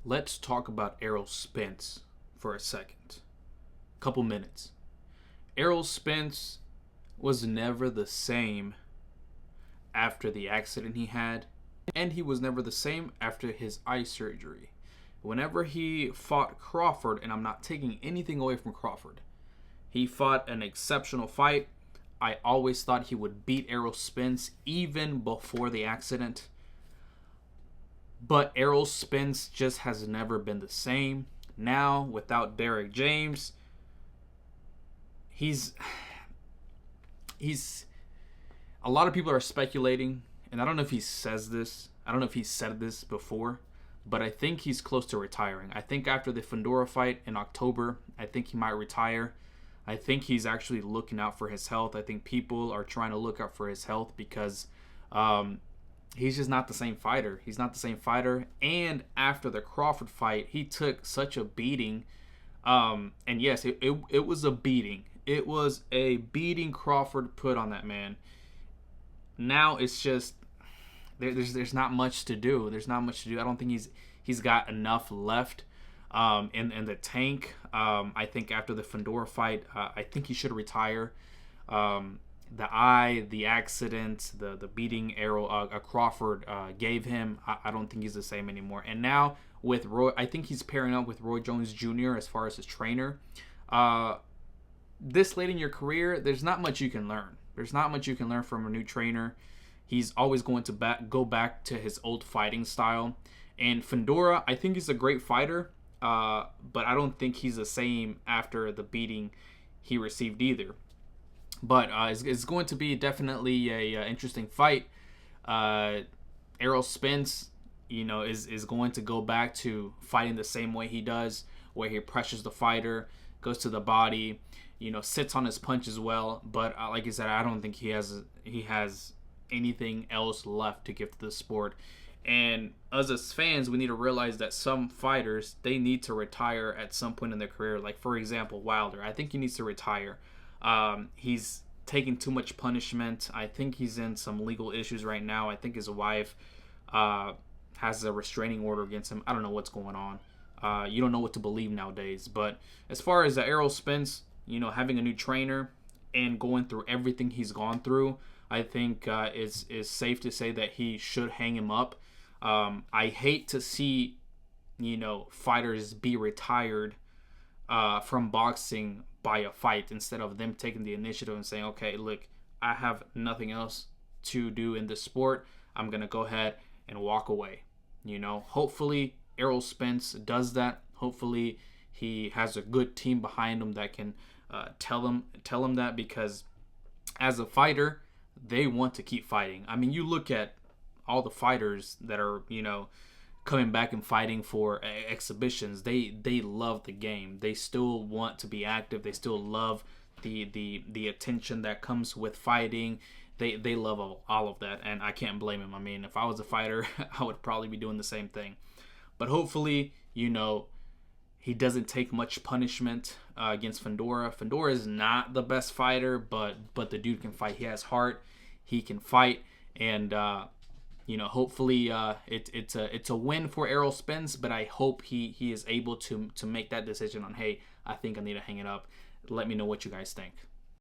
Let's talk about Errol Spence for a second. Couple minutes. Errol Spence was never the same after the accident he had, and he was never the same after his eye surgery. Whenever he fought Crawford, and I'm not taking anything away from Crawford, he fought an exceptional fight. I always thought he would beat Errol Spence even before the accident. But Errol Spence just has never been the same. Now, without Derrick James, he's a lot of people are speculating, and I don't know if he says this. I don't know if he said this before, but I think he's close to retiring. I think after the Fundora fight in October, I think he might retire. I think he's actually looking out for his health. I think people are trying to look out for his health because he's just not the same fighter. He's not the same fighter. And after the Crawford fight, he took such a beating. And yes, it was a beating. It was a beating Crawford put on that man. Now it's just there's not much to do. There's not much to do. I don't think he's got enough left in the tank. I think after the Fundora fight, I think he should retire. The accident, the beating Crawford gave him, I don't think he's the same anymore. And now with Roy, I think he's pairing up with Roy Jones Jr. as far as his trainer. This late in your career, there's not much you can learn. There's not much you can learn from a new trainer. He's always going to go back to his old fighting style. And Fundora, I think he's a great fighter, but I don't think he's the same after the beating he received either. But it's going to be definitely a interesting fight. Errol Spence, is going to go back to fighting the same way he does, where he pressures the fighter, goes to the body, sits on his punch as well. But like I said, I don't think he has anything else left to give to the sport. And us as fans, we need to realize that some fighters, they need to retire at some point in their career. Like, for example, Wilder. I think he needs to retire. He's taking too much punishment. I think he's in some legal issues right now. I think his wife has a restraining order against him. I don't know what's going on. You don't know what to believe nowadays. But as far as Errol Spence, having a new trainer and going through everything he's gone through, I think is safe to say that he should hang him up. I hate to see, fighters be retired from boxing by a fight instead of them taking the initiative and saying, okay, look, I have nothing else to do in this sport. I'm going to go ahead and walk away. Hopefully Errol Spence does that. Hopefully he has a good team behind him that can tell him that, because as a fighter, they want to keep fighting. I mean, you look at all the fighters that are, coming back and fighting for exhibitions. They love the game. They still want to be active. They still love the attention that comes with fighting. They love all of that, and I can't blame him. I mean, if I was a fighter, I would probably be doing the same thing. But hopefully, he doesn't take much punishment against Fundora. Fundora is not the best fighter, but the dude can fight. He has heart. He can fight, and hopefully it's a win for Errol Spence. But I hope he is able to make that decision on, hey, I think I need to hang it up. Let me know what you guys think.